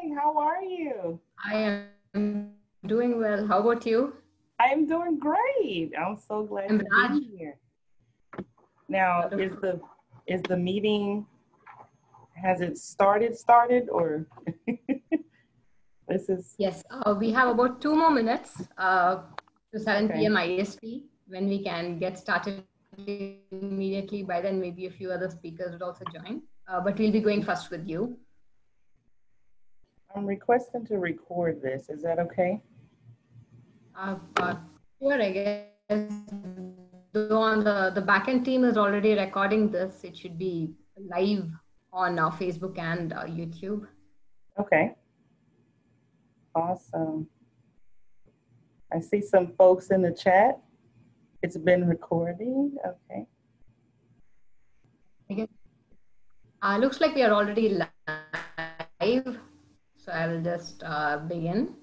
morning. How are you? I am doing well. How about you? I'm doing great. I'm so glad I'm to Raj. be here. Now, is Wonderful. the meeting, has it started or this is Yes, we have about 2 more minutes to 7 okay. p.m. IST when we can get started immediately. By then, maybe a few other speakers would also join. But we'll be going first with you. I'm requesting to record this. Is that okay? Sure, I guess. Though on the backend team is already recording this, it should be live on Facebook and YouTube. Okay. Awesome. I see some folks in the chat. It's been recording. Okay. I guess. Looks like we are already live. So I will just begin.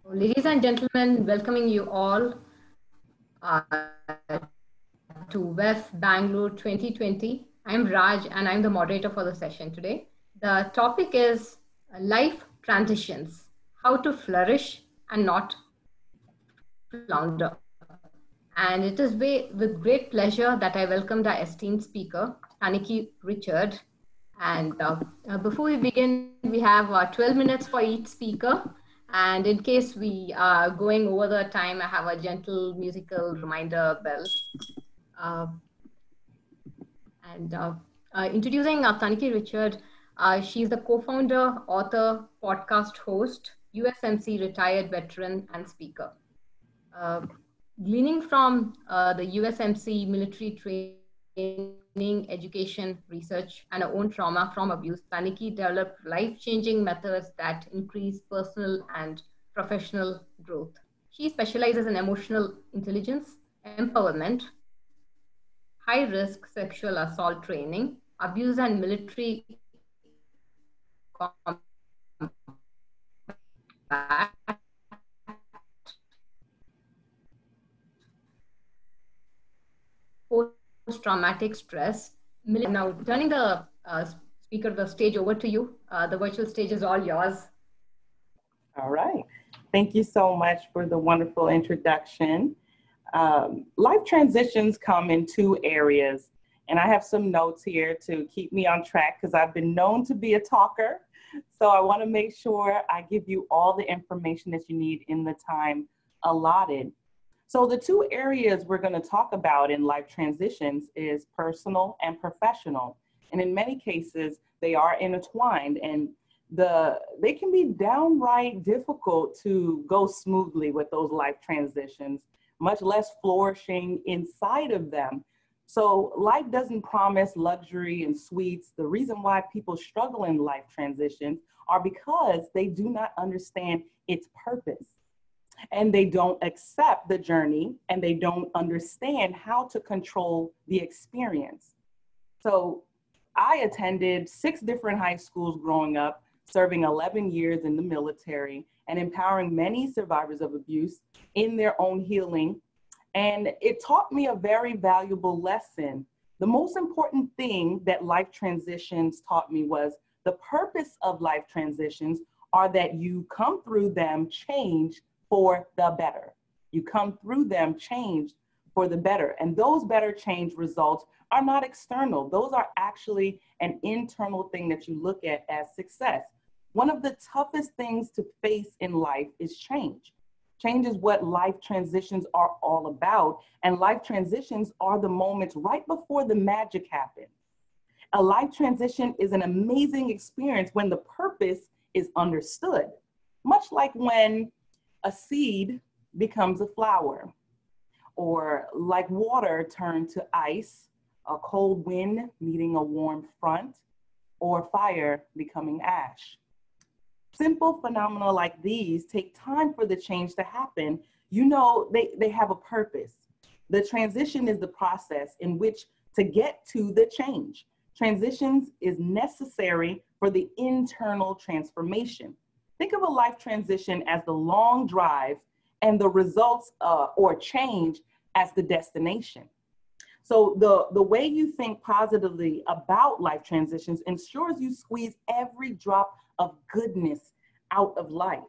Ladies and gentlemen, welcoming you all to WEF Bangalore 2020. I'm Raj and I'm the moderator for the session today. The topic is life transitions, how to flourish and not flounder. And it is with great pleasure that I welcomed our esteemed speaker, Taniki Richard. And before we begin, we have 12 minutes for each speaker. And in case we are going over the time, I have a gentle musical reminder bell. Uh, Introducing Taniki Richard, she's the co-founder, author, podcast host, USMC retired veteran, and speaker. Uh, Gleaning from the USMC military training, education, research, and her own trauma from abuse, Taniki developed life-changing methods that increase personal and professional growth. She specializes in emotional intelligence, empowerment, high-risk sexual assault training, abuse and military combat, post-traumatic stress. Now, turning the speaker, the stage over to you. The virtual stage is all yours. All right. Thank you so much for the wonderful introduction. Life transitions come in two areas, and I have some notes here to keep me on track because I've been known to be a talker. So I want to make sure I give you all the information that you need in the time allotted. So the two areas we're going to talk about in life transitions is personal and professional. And in many cases, they are intertwined and they can be downright difficult to go smoothly with those life transitions, much less flourishing inside of them. So life doesn't promise luxury and sweets. The reason why people struggle in life transitions are because they do not understand its purpose and they don't accept the journey and they don't understand how to control the experience. So I attended 6 different high schools growing up, serving 11 years in the military and empowering many survivors of abuse in their own healing. And it taught me a very valuable lesson. The most important thing that life transitions taught me was the purpose of life transitions are that you come through them changed for the better. You come through them changed for the better. And those better change results are not external. Those are actually an internal thing that you look at as success. One of the toughest things to face in life is change. Change is what life transitions are all about. And life transitions are the moments right before the magic happens. A life transition is an amazing experience when the purpose is understood, much like when a seed becomes a flower, or like water turned to ice, a cold wind meeting a warm front, or fire becoming ash. Simple phenomena like these take time for the change to happen. You know, they have a purpose. The transition is the process in which to get to the change. Transitions is necessary for the internal transformation. Think of a life transition as the long drive and the results or change as the destination. So the way you think positively about life transitions ensures you squeeze every drop of goodness out of life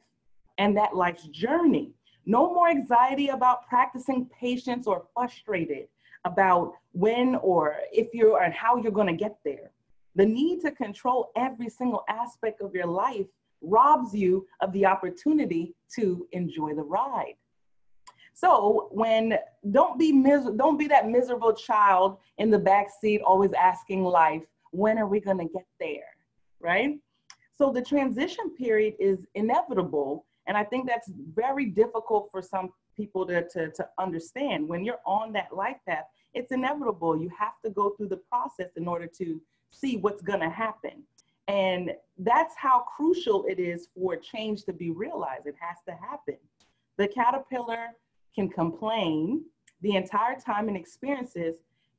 and that life's journey. No more anxiety about practicing patience or frustrated about when or if you're and how you're going to get there. The need to control every single aspect of your life robs you of the opportunity to enjoy the ride. So don't be that miserable child in the back seat always asking life, when are we going to get there, right? So the transition period is inevitable, and I think that's very difficult for some people to understand. When you're on that life path, it's inevitable. You have to go through the process in order to see what's going to happen. And that's how crucial it is for change to be realized. It has to happen. The caterpillar can complain the entire time and experiences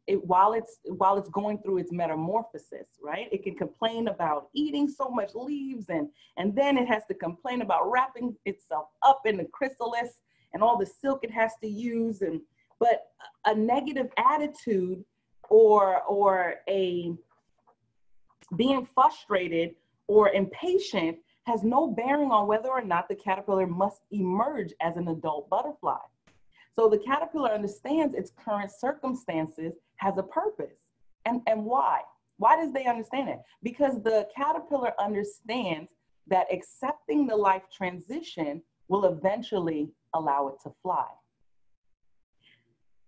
it while it's going through its metamorphosis, right? It can complain about eating so much leaves, and then it has to complain about wrapping itself up in the chrysalis and all the silk it has to use. But a negative attitude or a being frustrated or impatient has no bearing on whether or not the caterpillar must emerge as an adult butterfly. So the caterpillar understands its current circumstances has a purpose. And why? Why does they understand it? Because the caterpillar understands that accepting the life transition will eventually allow it to fly.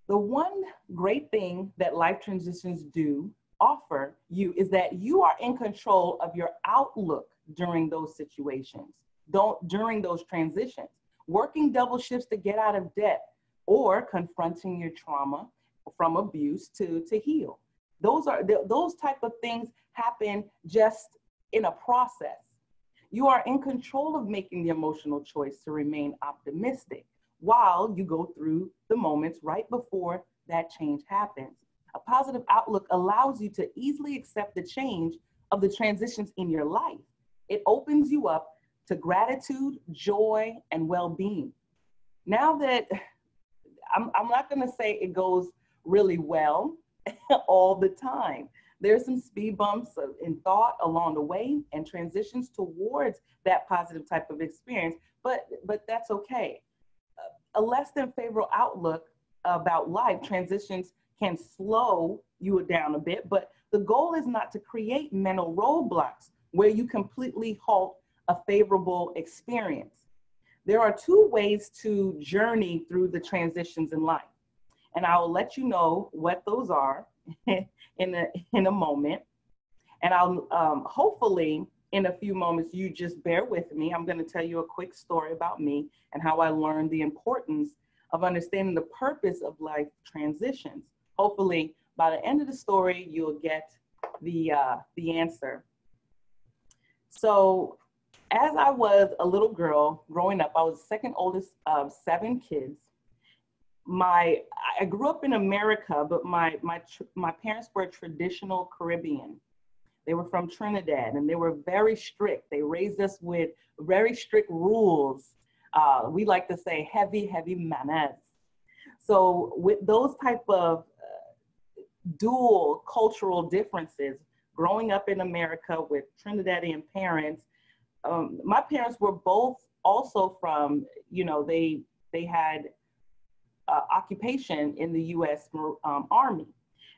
The one great thing that life transitions do offer you is that you are in control of your outlook during those situations, during those transitions. Working double shifts to get out of debt or confronting your trauma from abuse to heal. Those type of things happen just in a process. You are in control of making the emotional choice to remain optimistic while you go through the moments right before that change happens. A positive outlook allows you to easily accept the change of the transitions in your life. It opens you up to gratitude, joy, and well-being. Now that I'm not going to say it goes really well all the time. There's some speed bumps in thought along the way and transitions towards that positive type of experience, but that's okay. A less than favorable outlook about life transitions can slow you down a bit, but the goal is not to create mental roadblocks where you completely halt a favorable experience. There are two ways to journey through the transitions in life, and I will let you know what those are in a moment. And I'll hopefully in a few moments, you just bear with me. I'm going to tell you a quick story about me and how I learned the importance of understanding the purpose of life transitions. Hopefully, by the end of the story, you'll get the answer. So, as I was a little girl growing up, I was the second oldest of 7 kids. I grew up in America, but my parents were traditional Caribbean. They were from Trinidad, and they were very strict. They raised us with very strict rules. We like to say heavy manners. So with those type of dual cultural differences, growing up in America with Trinidadian parents, my parents were both also from, they had occupation in the U.S. Army.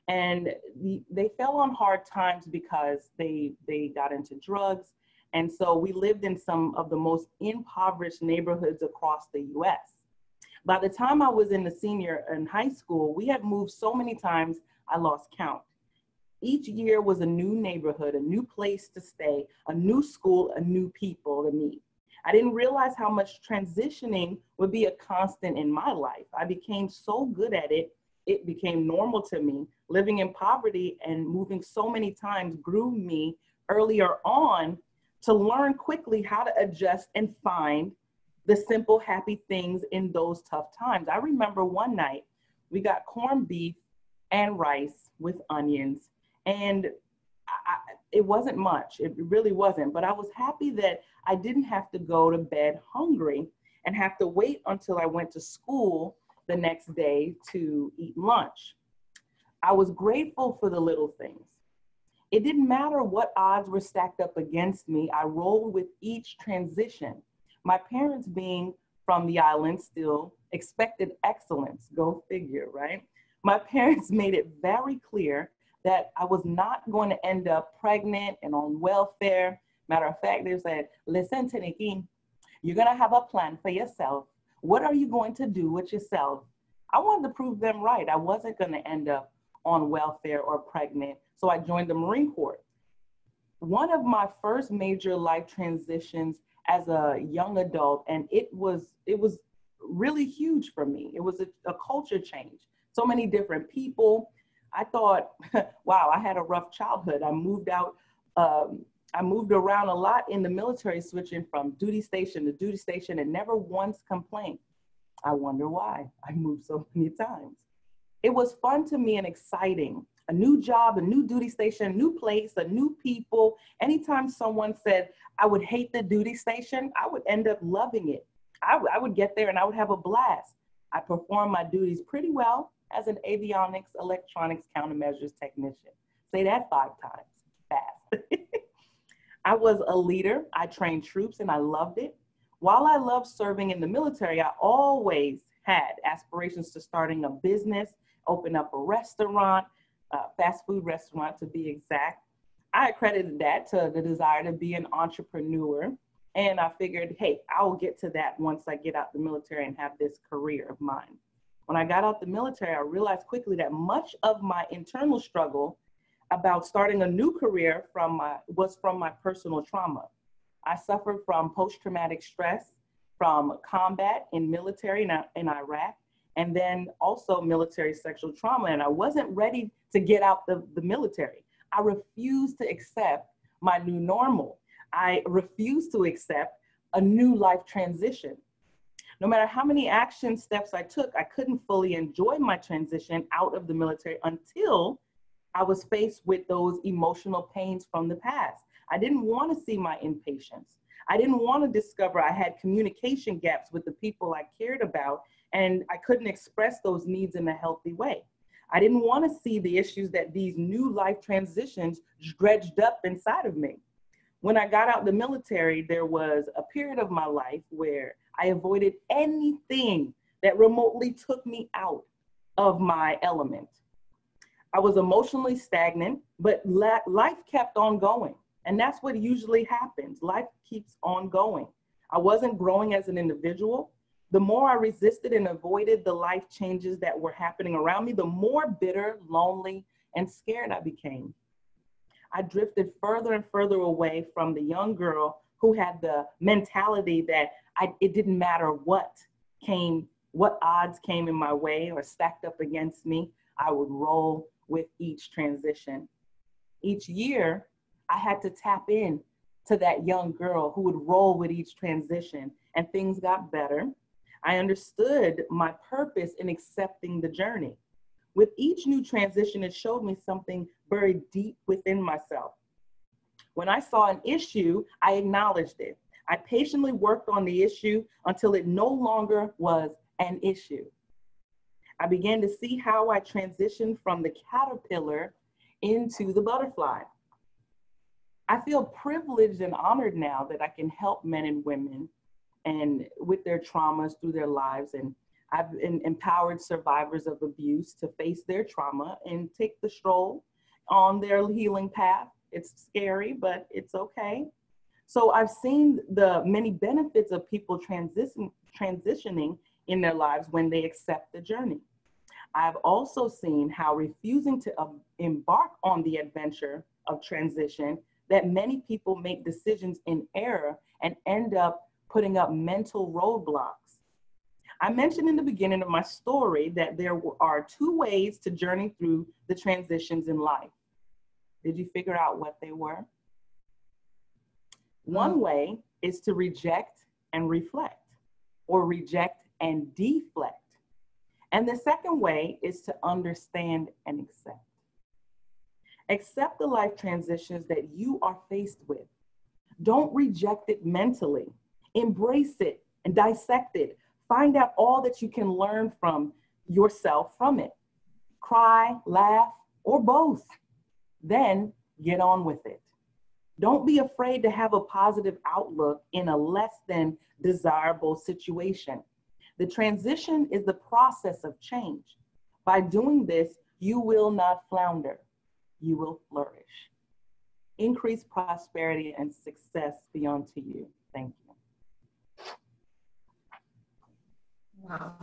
And they fell on hard times because they got into drugs. And so we lived in some of the most impoverished neighborhoods across the US. By the time I was in the senior in high school, we had moved so many times, I lost count. Each year was a new neighborhood, a new place to stay, a new school, a new people to meet. I didn't realize how much transitioning would be a constant in my life. I became so good at it. It became normal to me. Living in poverty and moving so many times grew me earlier on to learn quickly how to adjust and find the simple, happy things in those tough times. I remember one night we got corned beef and rice with onions, and it wasn't much. It really wasn't, but I was happy that I didn't have to go to bed hungry and have to wait until I went to school the next day to eat lunch. I was grateful for the little things. It didn't matter what odds were stacked up against me, I rolled with each transition. My parents, being from the island, still expected excellence, go figure, right? My parents made it very clear that I was not going to end up pregnant and on welfare. Matter of fact, they said, listen, Taniki, you're going to have a plan for yourself. What are you going to do with yourself? I wanted to prove them right. I wasn't going to end up on welfare or pregnant. So I joined the Marine Corps. One of my first major life transitions as a young adult, and it was really huge for me. It was a culture change. So many different people. I thought, wow, I had a rough childhood. I moved around a lot in the military, switching from duty station to duty station, and never once complained. I wonder why I moved so many times. It was fun to me and exciting. A new job, a new duty station, a new place, a new people. Anytime someone said I would hate the duty station, I would end up loving it. I would get there and I would have a blast. I performed my duties pretty well as an avionics electronics countermeasures technician. Say that 5 times fast. I was a leader. I trained troops and I loved it. While I loved serving in the military, I always had aspirations to starting a business, open up a restaurant, fast food restaurant to be exact. I accredited that to the desire to be an entrepreneur. And I figured, hey, I'll get to that once I get out the military and have this career of mine. When I got out the military, I realized quickly that much of my internal struggle about starting a new career was from my personal trauma. I suffered from post-traumatic stress from combat in military in Iraq, and then also military sexual trauma. And I wasn't ready to get out the military. I refused to accept my new normal. I refused to accept a new life transition. No matter how many action steps I took, I couldn't fully enjoy my transition out of the military until I was faced with those emotional pains from the past. I didn't want to see my impatience. I didn't want to discover I had communication gaps with the people I cared about, and I couldn't express those needs in a healthy way. I didn't want to see the issues that these new life transitions dredged up inside of me. When I got out the military, there was a period of my life where I avoided anything that remotely took me out of my element. I was emotionally stagnant, but life kept on going. And that's what usually happens. Life keeps on going. I wasn't growing as an individual. The more I resisted and avoided the life changes that were happening around me, the more bitter, lonely, and scared I became. I drifted further and further away from the young girl who had the mentality that it didn't matter what odds came in my way or stacked up against me, I would roll with each transition. Each year, I had to tap in to that young girl who would roll with each transition, and things got better. I understood my purpose in accepting the journey. With each new transition, it showed me something buried deep within myself. When I saw an issue, I acknowledged it. I patiently worked on the issue until it no longer was an issue. I began to see how I transitioned from the caterpillar into the butterfly. I feel privileged and honored now that I can help men and women and with their traumas through their lives. And I've empowered survivors of abuse to face their trauma and take the stroll on their healing path. It's scary, but it's okay. So I've seen the many benefits of people transitioning in their lives when they accept the journey. I've also seen how refusing to embark on the adventure of transition, that many people make decisions in error and end up putting up mental roadblocks. I mentioned in the beginning of my story that there are 2 ways to journey through the transitions in life. Did you figure out what they were? One way is to reject and reflect, or reject and deflect. And the second way is to understand and accept. Accept the life transitions that you are faced with. Don't reject it mentally. Embrace it and dissect it. Find out all that you can learn from yourself from it. Cry, laugh, or both. Then Get on with it. Don't be afraid to have a positive outlook in a less than desirable situation. The transition is the process of change. By doing this, you will not flounder, you will flourish. Increase prosperity and success be unto you. Thank you. Wow,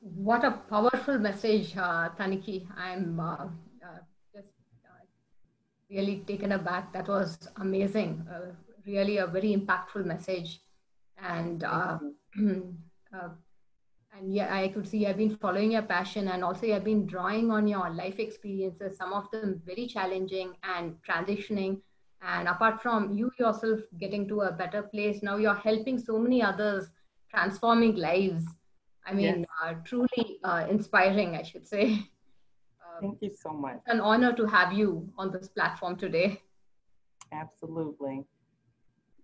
what a powerful message, Taniki. I'm just really taken aback. That was amazing. Really a very impactful message. And and yeah, I could see I've been following your passion, and also you've been drawing on your life experiences, some of them very challenging and transitioning. And apart from you yourself getting to a better place, now you're helping so many others, transforming lives. I mean, Yes. Truly inspiring, I should say. Thank you so much. It's an honor to have you on this platform today. Absolutely.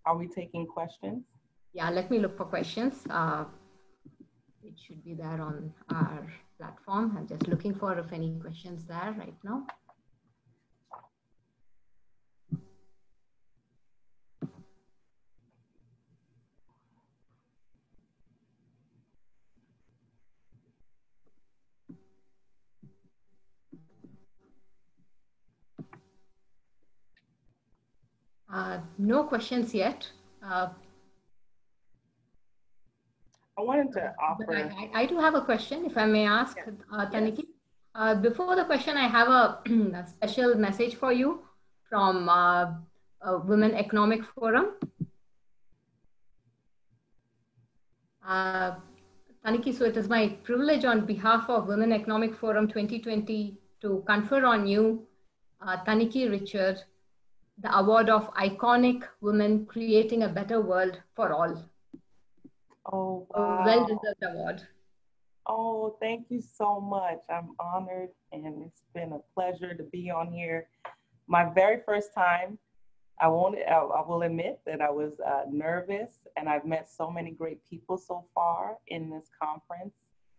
Are we taking questions? Yeah, let me look for questions. It should be there on our platform. I'm just looking for if any questions there right now. No questions yet. I wanted to offer. I do have a question, if I may ask, Taniki. Yes. Before the question, I have a special message for you from Women Economic Forum. Taniki, so it is my privilege on behalf of Women Economic Forum 2020 to confer on you, Taniki Richard, the award of Iconic Women Creating a Better World for All. Oh, wow. A well-deserved award. Oh, thank you so much. I'm honored, and it's been a pleasure to be on here. My very first time, I will admit that I was nervous, and I've met so many great people so far in this conference.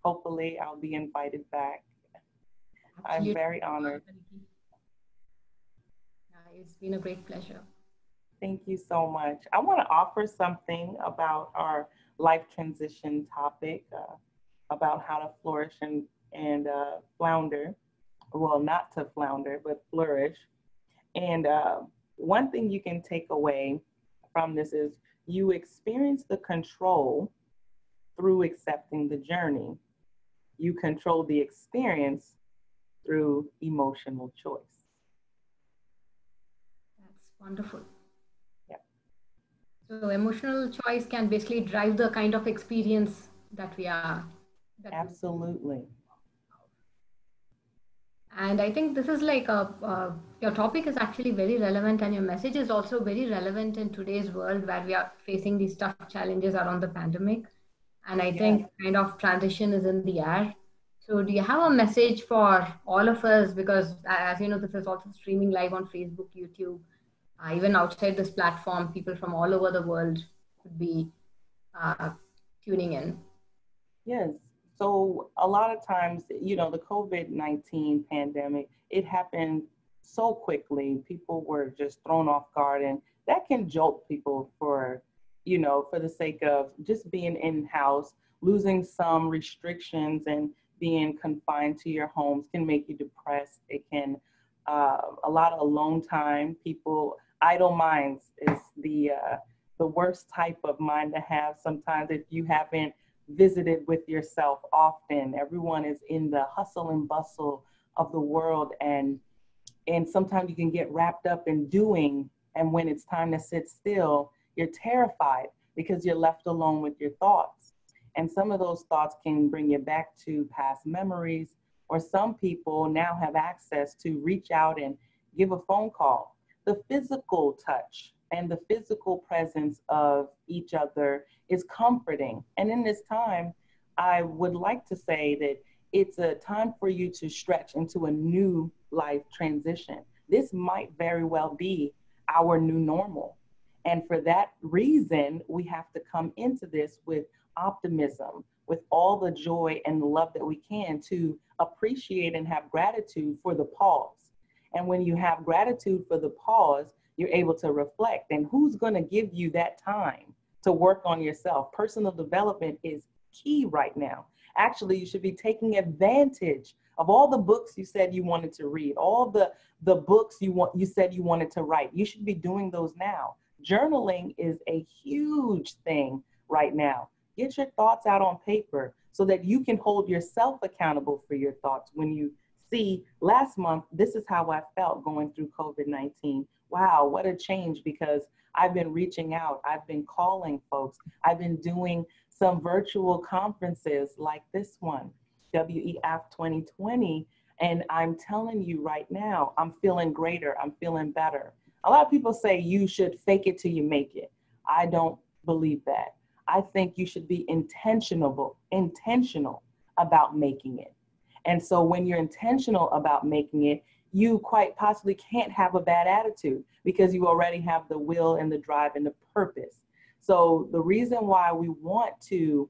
Hopefully, I'll be invited back. Absolutely. I'm very honored. It's been a great pleasure. Thank you so much. I want to offer something about our life transition topic, about how to flourish and flounder. Well, not to flounder, but flourish. And one thing you can take away from this is you experience the control through accepting the journey. You control the experience through emotional choice. That's wonderful. Yeah. So emotional choice can basically drive the kind of experience that we are. Absolutely. And I think this is like your topic is actually very relevant, and your message is also very relevant in today's world where we are facing these tough challenges around the pandemic. And I think kind of transition is in the air. So do you have a message for all of us? Because as you know, this is also streaming live on Facebook, YouTube, even outside this platform, people from all over the world could be tuning in. Yes. So a lot of times, you know, the COVID-19 pandemic, it happened so quickly. People were just thrown off guard, and that can jolt people for, you know, for the sake of just being in-house, losing some restrictions and being confined to your homes can make you depressed. It can, a lot of alone time, people, idle minds is the worst type of mind to have. Sometimes if you haven't visited with yourself often, everyone is in the hustle and bustle of the world, and sometimes you can get wrapped up in doing, and when it's time to sit still, you're terrified because you're left alone with your thoughts. And some of those thoughts can bring you back to past memories, or some people now have access to reach out and give a phone call. The physical touch and the physical presence of each other is comforting. And in this time, I would like to say that it's a time for you to stretch into a new life transition. This might very well be our new normal. And for that reason, we have to come into this with optimism, with all the joy and love that we can, to appreciate and have gratitude for the pause. And when you have gratitude for the pause, you're able to reflect. And who's going to give you that time to work on yourself? Personal development is key right now. Actually, you should be taking advantage of all the books you said you wanted to read, all the books you said you wanted to write. You should be doing those now. Journaling is a huge thing right now. Get your thoughts out on paper so that you can hold yourself accountable for your thoughts. When you see, last month, this is how I felt going through COVID-19. Wow, what a change, because I've been reaching out. I've been calling folks. I've been doing some virtual conferences like this one, WEF 2020. And I'm telling you right now, I'm feeling greater. I'm feeling better. A lot of people say you should fake it till you make it. I don't believe that. I think you should be intentional about making it. And so when you're intentional about making it, you quite possibly can't have a bad attitude because you already have the will and the drive and the purpose. So the reason why we want to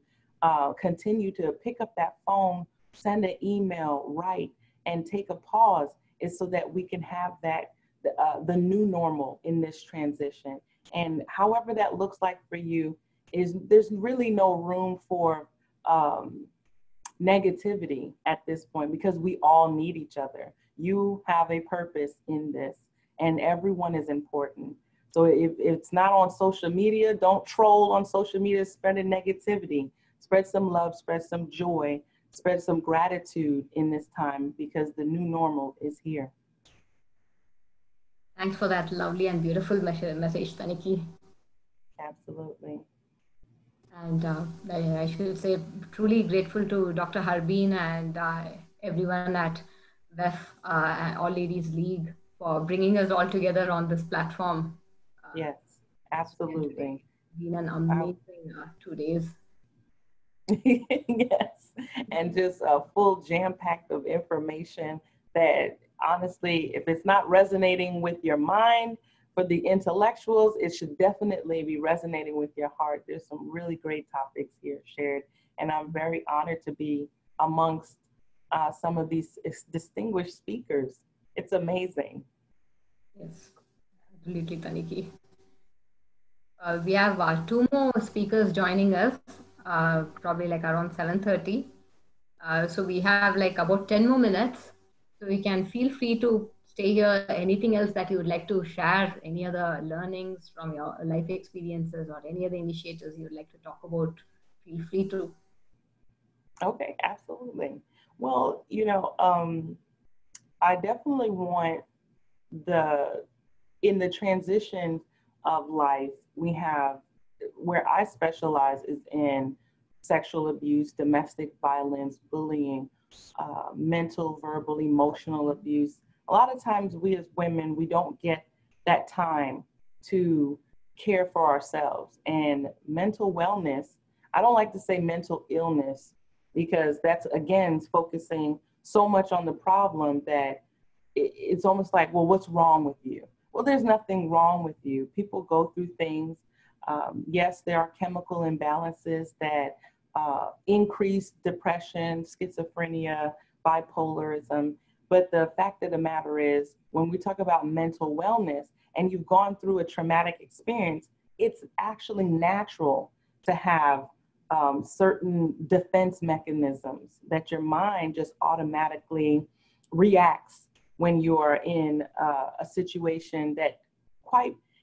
continue to pick up that phone, send an email, write, and take a pause is so that we can have that the new normal in this transition. And however that looks like for you, there's really no room for negativity at this point, because we all need each other. You have a purpose in this, and everyone is important. So if it's not on social media, don't troll on social media, spreading negativity. Spread some love, spread some joy, spread some gratitude in this time, because the new normal is here. Thanks for that lovely and beautiful message, Taniki. Absolutely. And I should say, truly grateful to Dr. Harbeen and everyone at WEF, All Ladies League, for bringing us all together on this platform. Yes, absolutely. It's been an amazing 2 days. Yes, and just a full jam-packed of information that honestly, if it's not resonating with your mind, for the intellectuals, it should definitely be resonating with your heart. There's some really great topics here shared, and I'm very honored to be amongst some of these distinguished speakers. It's amazing. Yes, absolutely, Taniki. We have 2 more speakers joining us, probably like around 7:30. So we have like about 10 more minutes. So we can feel free to stay here. Anything else that you would like to share, any other learnings from your life experiences or any other initiatives you would like to talk about, feel free to. Okay, absolutely. Well, I definitely want in the transition of life, we have, where I specialize is in sexual abuse, domestic violence, bullying, mental, verbal, emotional abuse. A lot of times we as women, we don't get that time to care for ourselves. And mental wellness, I don't like to say mental illness, because that's, again, focusing so much on the problem that it's almost like, well, what's wrong with you? Well, there's nothing wrong with you. People go through things. Yes, there are chemical imbalances that increase depression, schizophrenia, bipolarism. But the fact of the matter is, when we talk about mental wellness and you've gone through a traumatic experience, it's actually natural to have certain defense mechanisms that your mind just automatically reacts when you're in a situation that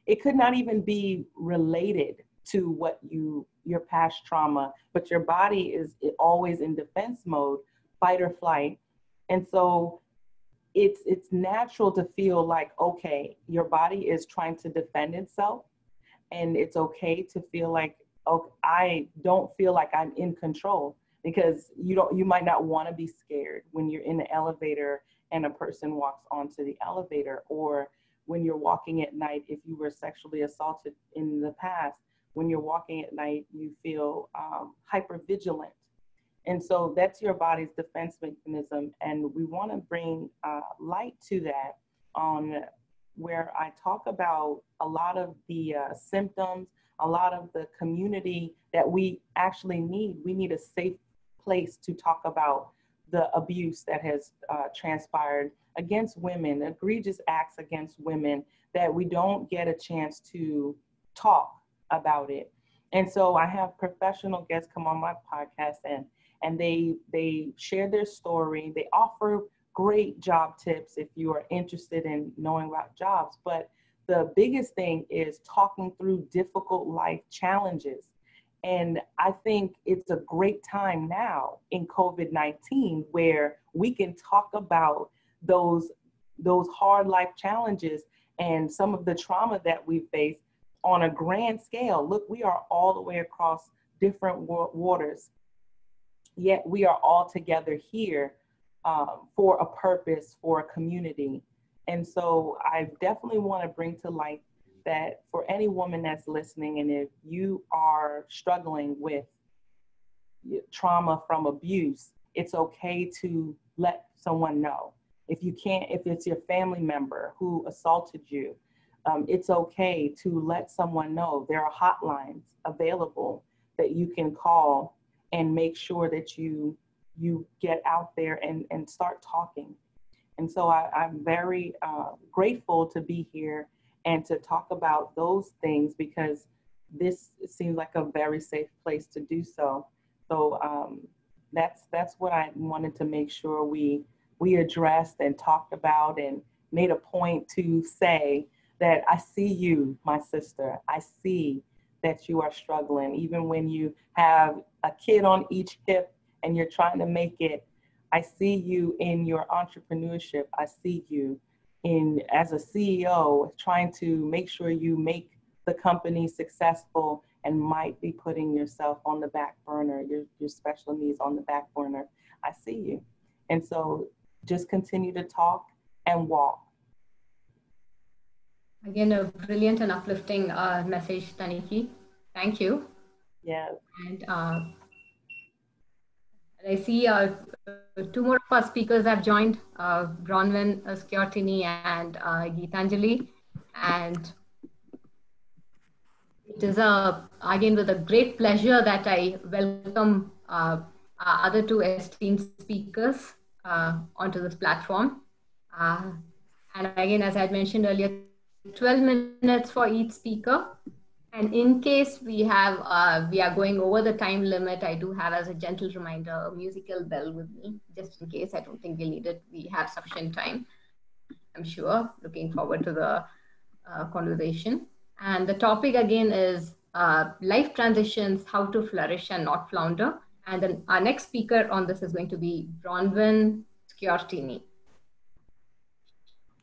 it could not even be related to what your past trauma, but your body is always in defense mode, fight or flight. And so it's natural to feel like, okay, your body is trying to defend itself, and it's okay to feel like, oh, I don't feel like I'm in control, because you might not want to be scared when you're in the elevator and a person walks onto the elevator, or when you're walking at night, if you were sexually assaulted in the past, when you're walking at night, you feel hypervigilant. And so that's your body's defense mechanism. And we want to bring light to that on where I talk about a lot of the symptoms, a lot of the community that we actually need. We need a safe place to talk about the abuse that has transpired against women, egregious acts against women, that we don't get a chance to talk about it. And so I have professional guests come on my podcast, and they share their story. They offer great job tips if you are interested in knowing about jobs. But the biggest thing is talking through difficult life challenges. And I think it's a great time now in COVID-19 where we can talk about those hard life challenges and some of the trauma that we face on a grand scale. Look, we are all the way across different waters, yet we are all together here for a purpose, for a community. And so I definitely want to bring to light that for any woman that's listening, and if you are struggling with trauma from abuse, it's okay to let someone know. If you can't, if it's your family member who assaulted you, it's okay to let someone know. There are hotlines available that you can call and make sure that you get out there and start talking. And so I'm very grateful to be here and to talk about those things, because this seems like a very safe place to do so. So that's what I wanted to make sure we addressed and talked about, and made a point to say that I see you, my sister. I see that you are struggling, even when you have a kid on each hip and you're trying to make it. I see you in your entrepreneurship. I see you as a CEO trying to make sure you make the company successful, and might be putting yourself on the back burner, your special needs on the back burner. I see you. And so just continue to talk and walk. Again, a brilliant and uplifting message, Taniki. Thank you. Yes. And I see two more of our speakers have joined, Bronwyn Sciortini and Geetanjali. And it is again with a great pleasure that I welcome our other two esteemed speakers onto this platform. And again, as I had mentioned earlier, 12 minutes for each speaker. And in case we are going over the time limit, I do have, as a gentle reminder, a musical bell with me, just in case. I don't think we'll need it. We have sufficient time, I'm sure. Looking forward to the conversation. And the topic again is life transitions, how to flourish and not flounder. And then our next speaker on this is going to be Bronwyn Sciortini.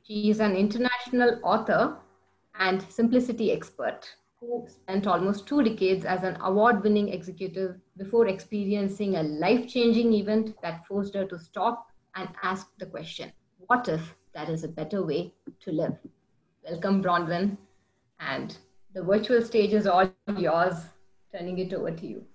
She is an international author and simplicity expert who spent almost 2 decades as an award-winning executive before experiencing a life-changing event that forced her to stop and ask the question, what if that is a better way to live? Welcome, Bronwyn. And the virtual stage is all yours, turning it over to you.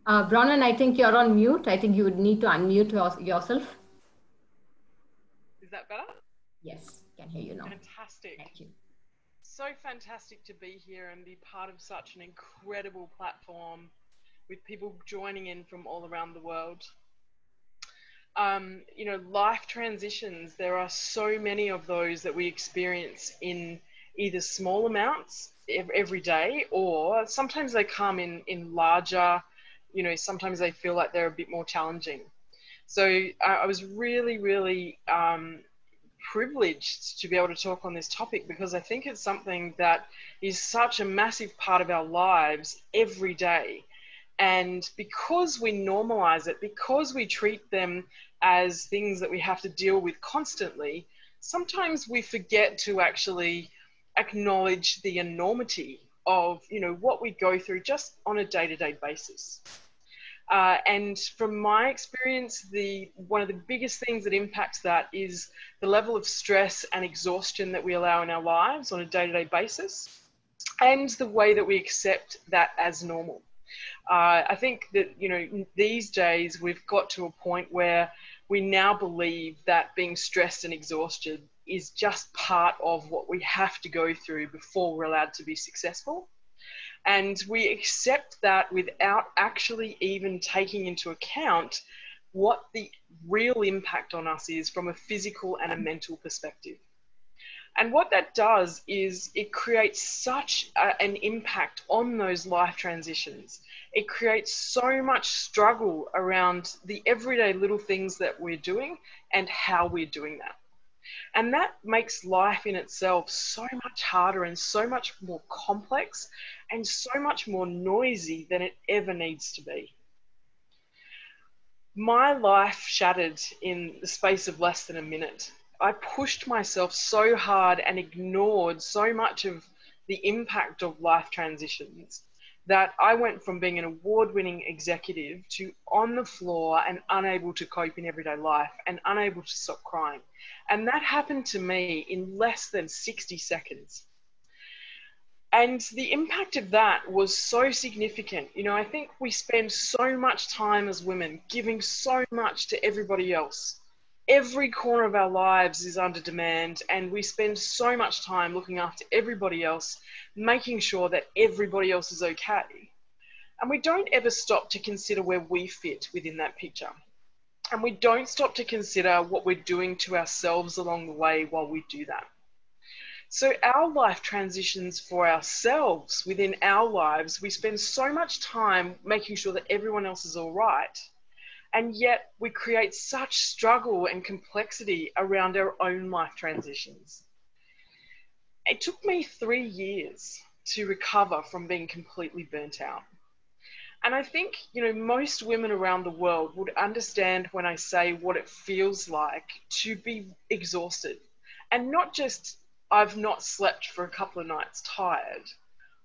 Bronwyn, I think you're on mute. I think you would need to unmute yourself. Is that better? Yes, can hear you now. Fantastic. Thank you. So fantastic to be here and be part of such an incredible platform with people joining in from all around the world. You know, life transitions, there are so many of those that we experience in either small amounts every day, or sometimes they come in larger, you know, sometimes they feel like they're a bit more challenging. So I was really privileged to be able to talk on this topic, because I think it's something that is such a massive part of our lives every day. And because we normalize it, because we treat them as things that we have to deal with constantly, sometimes we forget to actually acknowledge the enormity of, you know, what we go through just on a day-to-day basis. And from my experience, one of the biggest things that impacts that is the level of stress and exhaustion that we allow in our lives on a day-to-day basis, and the way that we accept that as normal. I think that, you know, these days we've got to a point where we now believe that being stressed and exhausted is just part of what we have to go through before we're allowed to be successful. And we accept that without actually even taking into account what the real impact on us is from a physical and a mental perspective. And what that does is it creates such an impact on those life transitions. It creates so much struggle around the everyday little things that we're doing and how we're doing that. And that makes life in itself so much harder and so much more complex and so much more noisy than it ever needs to be. My life shattered in the space of less than a minute. I pushed myself so hard and ignored so much of the impact of life transitions that I went from being an award-winning executive to on the floor and unable to cope in everyday life and unable to stop crying. And that happened to me in less than 60 seconds. And the impact of that was so significant. You know, I think we spend so much time as women giving so much to everybody else. Every corner of our lives is under demand, and we spend so much time looking after everybody else, making sure that everybody else is okay. And we don't ever stop to consider where we fit within that picture. And we don't stop to consider what we're doing to ourselves along the way while we do that. So our life transitions for ourselves within our lives, we spend so much time making sure that everyone else is all right. And yet we create such struggle and complexity around our own life transitions. It took me 3 years to recover from being completely burnt out. And I think, you know, most women around the world would understand when I say what it feels like to be exhausted. And not just I've not slept for a couple of nights tired.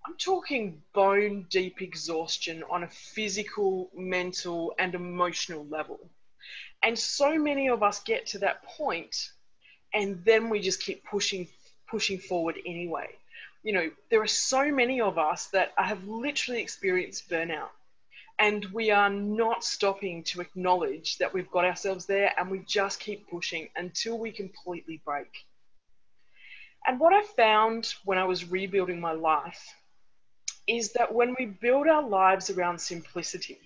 I'm talking bone deep exhaustion on a physical, mental, and emotional level. And so many of us get to that point, and then we just keep pushing forward anyway. You know, there are so many of us that have literally experienced burnout, and we are not stopping to acknowledge that we've got ourselves there, and we just keep pushing until we completely break. And what I found when I was rebuilding my life is that when we build our lives around simplicity,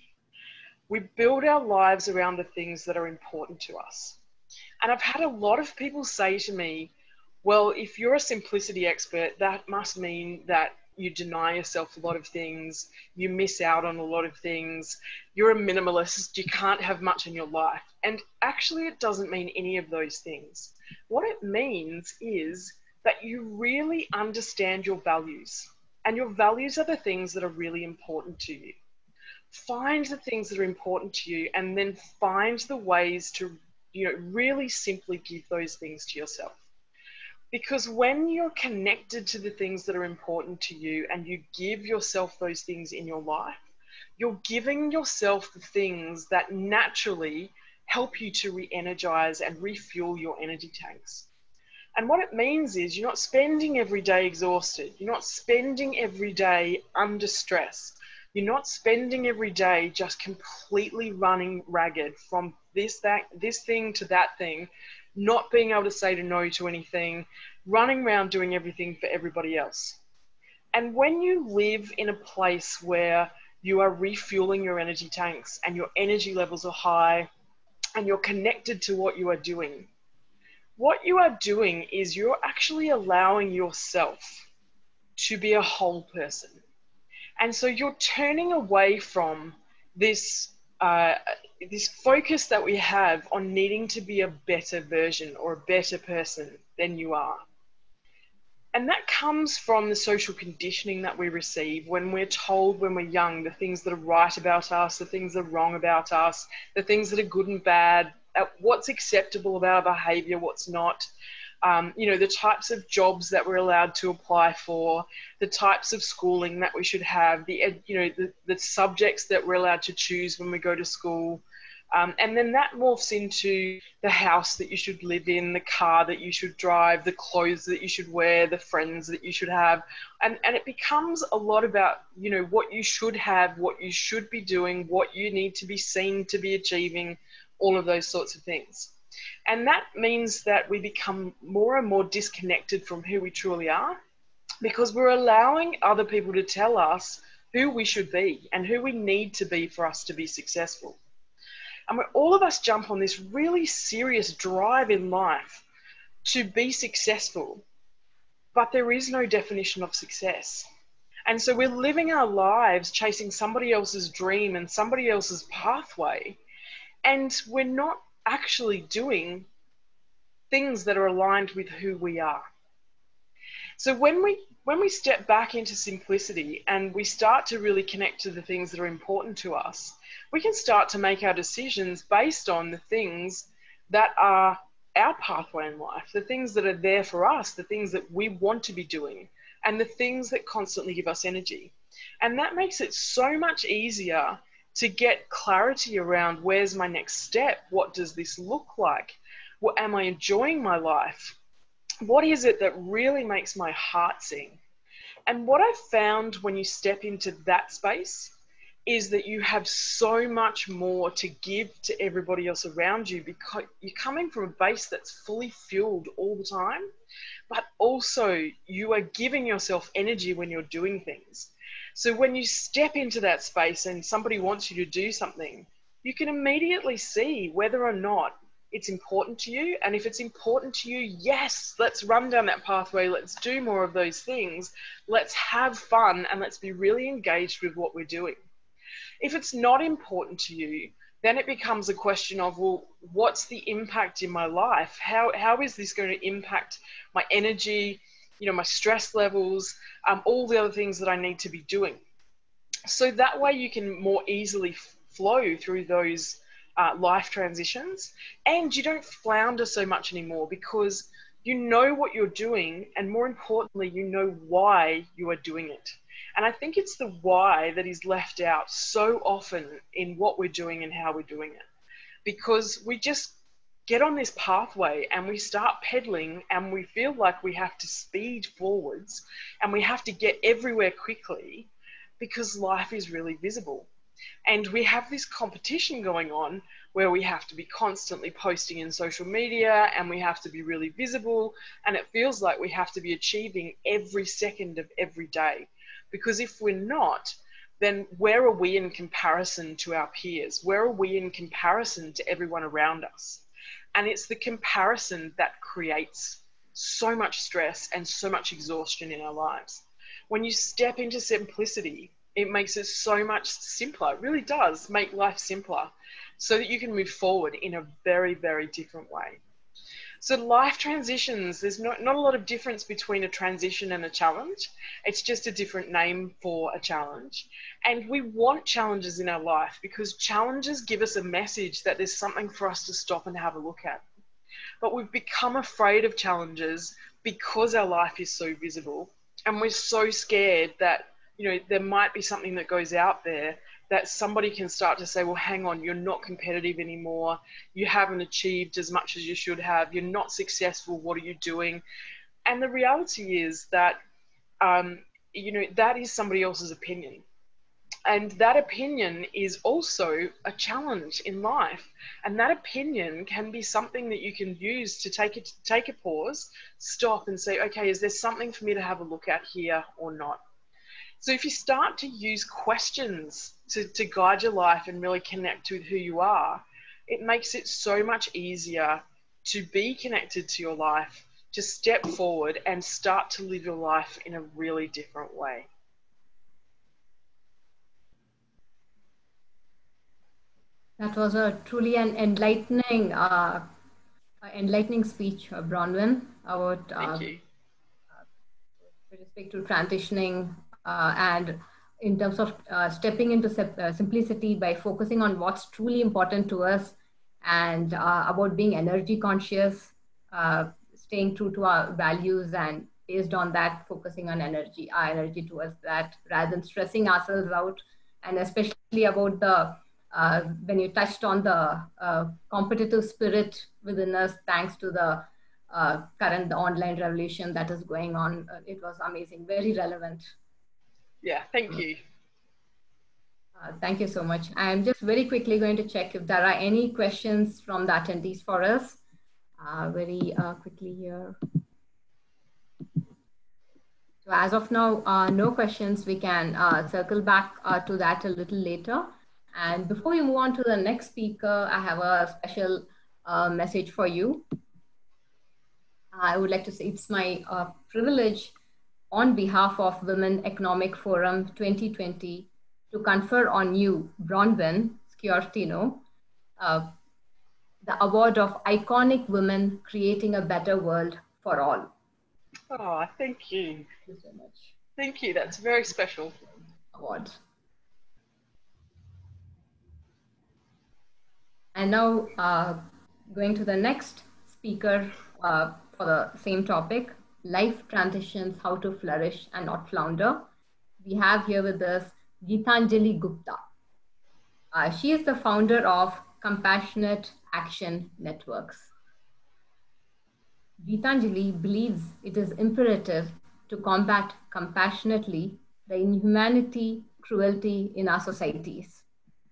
we build our lives around the things that are important to us. And I've had a lot of people say to me, well, if you're a simplicity expert, that must mean that you deny yourself a lot of things, you miss out on a lot of things, you're a minimalist, you can't have much in your life. And actually, it doesn't mean any of those things. What it means is that you really understand your values. And your values are the things that are really important to you. Find the things that are important to you, and then find the ways to, you know, really simply give those things to yourself. Because when you're connected to the things that are important to you and you give yourself those things in your life, you're giving yourself the things that naturally help you to re-energize and refuel your energy tanks. And what it means is you're not spending every day exhausted. You're not spending every day under stress. You're not spending every day just completely running ragged from this thing to that thing, not being able to say no to anything, running around doing everything for everybody else. And when you live in a place where you are refueling your energy tanks and your energy levels are high and you're connected to what you are doing, what you are doing is you're actually allowing yourself to be a whole person. And so you're turning away from this focus that we have on needing to be a better version or a better person than you are. And that comes from the social conditioning that we receive when we're told when we're young the things that are right about us, the things that are wrong about us, the things that are good and bad, what's acceptable about our behavior, what's not. You know, the types of jobs that we're allowed to apply for, the types of schooling that we should have, the subjects that we're allowed to choose when we go to school. And then that morphs into the house that you should live in, the car that you should drive, the clothes that you should wear, the friends that you should have. And it becomes a lot about, you know, what you should have, what you should be doing, what you need to be seen to be achieving, all of those sorts of things. And that means that we become more and more disconnected from who we truly are, because we're allowing other people to tell us who we should be and who we need to be for us to be successful. And all of us jump on this really serious drive in life to be successful, but there is no definition of success. And so we're living our lives chasing somebody else's dream and somebody else's pathway, and we're not actually doing things that are aligned with who we are. So when we step back into simplicity and we start to really connect to the things that are important to us, we can start to make our decisions based on the things that are our pathway in life, the things that are there for us, the things that we want to be doing, and the things that constantly give us energy. And that makes it so much easier to get clarity around, where's my next step? What does this look like? Am I enjoying my life? What is it that really makes my heart sing? And what I've found when you step into that space is that you have so much more to give to everybody else around you, because you're coming from a base that's fully fueled all the time, but also you are giving yourself energy when you're doing things. So when you step into that space and somebody wants you to do something, you can immediately see whether or not it's important to you. And if it's important to you, yes, let's run down that pathway. Let's do more of those things. Let's have fun and let's be really engaged with what we're doing. If it's not important to you, then it becomes a question of, well, what's the impact in my life? How is this going to impact my energy, my stress levels, all the other things that I need to be doing? So that way you can more easily flow through those life transitions, and you don't flounder so much anymore because you know what you're doing, and more importantly, you know why you are doing it. And I think it's the why that is left out so often in what we're doing and how we're doing it, because we just get on this pathway and we start pedaling and we feel like we have to speed forwards and we have to get everywhere quickly because life is really visible. And we have this competition going on where we have to be constantly posting in social media and we have to be really visible, and it feels like we have to be achieving every second of every day. Because if we're not, then where are we in comparison to our peers? Where are we in comparison to everyone around us? And it's the comparison that creates so much stress and so much exhaustion in our lives. When you step into simplicity, it makes it so much simpler. It really does make life simpler so that you can move forward in a very, very different way. So life transitions, there's not a lot of difference between a transition and a challenge. It's just a different name for a challenge. And we want challenges in our life because challenges give us a message that there's something for us to stop and have a look at. But we've become afraid of challenges because our life is so visible, and we're so scared that there might be something that goes out there that somebody can start to say, well, hang on, you're not competitive anymore. You haven't achieved as much as you should have. You're not successful. What are you doing? And the reality is that, that is somebody else's opinion. And that opinion is also a challenge in life. And that opinion can be something that you can use to take a pause, stop and say, okay, is there something for me to have a look at here or not? So if you start to use questions to guide your life and really connect with who you are, it makes it so much easier to be connected to your life, to step forward and start to live your life in a really different way. That was a truly an enlightening speech, Bronwyn, about Thank you. with respect to transitioning and in terms of stepping into simplicity by focusing on what's truly important to us, and about being energy conscious, staying true to our values, and based on that, focusing on our energy towards that rather than stressing ourselves out. And especially about the when you touched on the competitive spirit within us, thanks to the current online revolution that is going on. It was amazing, very relevant. Yeah, thank you. Thank you so much. I'm just very quickly going to check if there are any questions from the attendees for us. Very quickly here. So as of now, no questions. We can circle back to that a little later. And before we move on to the next speaker, I have a special message for you. I would like to say it's my privilege on behalf of Women Economic Forum 2020 to confer on you, Bronwyn Sciortino, the award of Iconic Women Creating a Better World for All. Oh, thank you. Thank you so much. Thank you. That's very special. Award. And now going to the next speaker for the same topic, life transitions, how to flourish and not flounder. We have here with us Geetanjali Gupta. She is the founder of Compassionate Action Networks. Geetanjali believes it is imperative to combat compassionately the inhumanity, cruelty in our societies.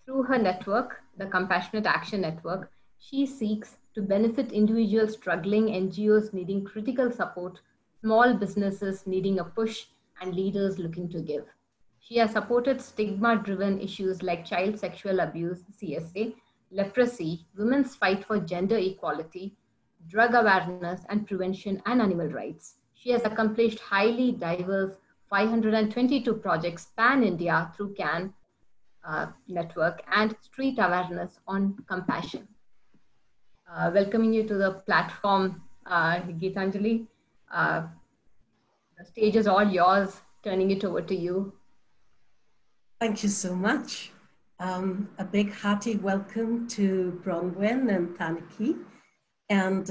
Through her network, the Compassionate Action Network, she seeks to benefit individuals struggling, NGOs needing critical support, small businesses needing a push, and leaders looking to give. She has supported stigma-driven issues like child sexual abuse, CSA, leprosy, women's fight for gender equality, drug awareness and prevention, and animal rights. She has accomplished highly diverse 522 projects pan-India through CAN network and street awareness on compassion. Welcoming you to the platform, Geetanjali. The stage is all yours, turning it over to you. Thank you so much. A big hearty welcome to Bronwyn and Taniki, and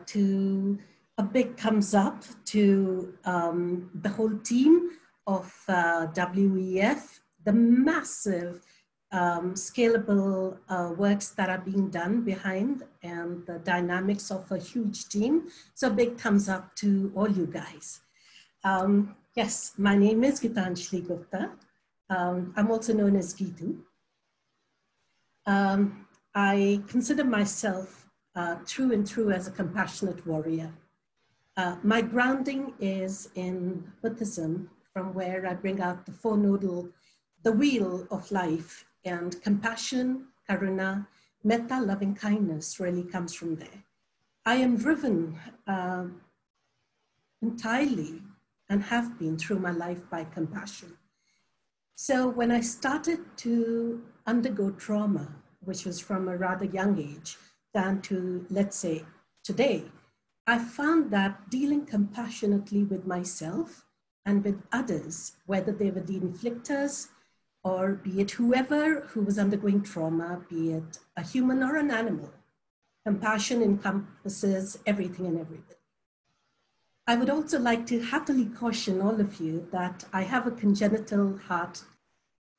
to a big thumbs up to the whole team of WEF, the massive scalable works that are being done behind and the dynamics of a huge team. So a big thumbs up to all you guys. Yes, my name is Geetanjali Gupta. I'm also known as Geetu. I consider myself through and through as a compassionate warrior. My grounding is in Buddhism, from where I bring out the four nodal, the wheel of life, and compassion, karuna, metta, loving kindness really comes from there. I am driven entirely and have been through my life by compassion. So when I started to undergo trauma, which was from a rather young age, down to, let's say, today, I found that dealing compassionately with myself and with others, whether they were the inflictors or be it whoever who was undergoing trauma, be it a human or an animal, compassion encompasses everything and everything. I would also like to happily caution all of you that I have a congenital heart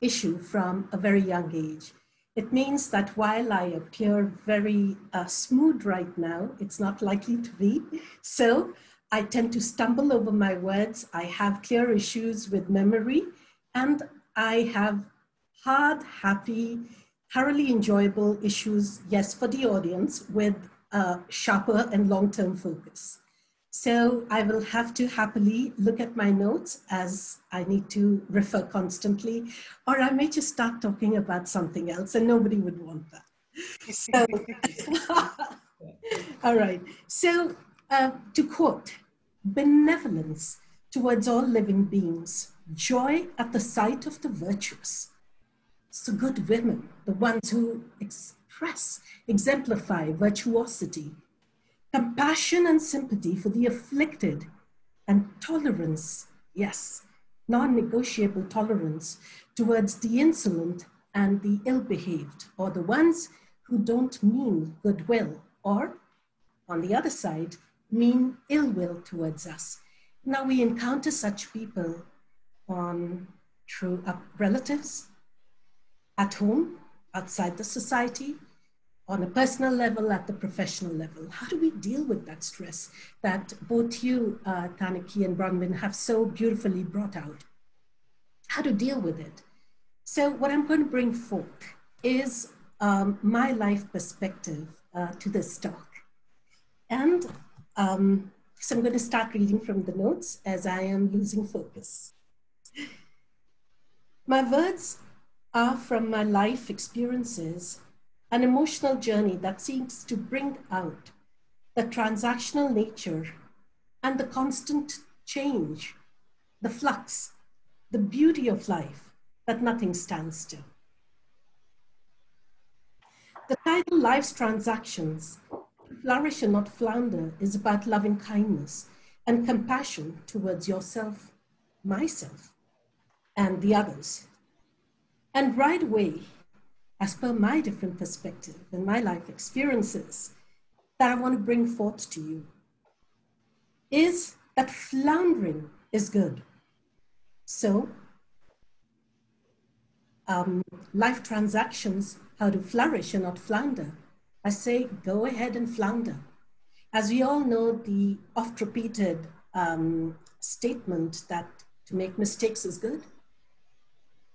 issue from a very young age. It means that while I appear very smooth right now, it's not likely to be. So I tend to stumble over my words. I have clear issues with memory, and I have hard, happy, thoroughly enjoyable issues, yes, for the audience, with sharper and long-term focus. So I will have to happily look at my notes as I need to refer constantly, or I may just start talking about something else and nobody would want that. So, all right. So to quote, benevolence towards all living beings, joy at the sight of the virtuous. So good women, the ones who express, exemplify virtuosity, compassion and sympathy for the afflicted, and tolerance, yes, non-negotiable tolerance towards the insolent and the ill-behaved, or the ones who don't mean goodwill, or on the other side, mean ill will towards us. Now we encounter such people through relatives, at home, outside the society, on a personal level, at the professional level. How do we deal with that stress that both you, Taniki and Bronwyn, have so beautifully brought out? How to deal with it? So what I'm going to bring forth is my life perspective to this talk. And So I'm going to start reading from the notes as I am losing focus. My words are from my life experiences, an emotional journey that seeks to bring out the transactional nature and the constant change, the flux, the beauty of life, that nothing stands still. The title, Life's Transactions, Flourish and Not Flounder, is about loving kindness and compassion towards yourself, myself, and the others. And right away, as per my different perspective and my life experiences that I want to bring forth to you, is that floundering is good. So, life transactions, how to flourish and not flounder. I say, go ahead and flounder. As we all know, the oft repeated statement that to make mistakes is good,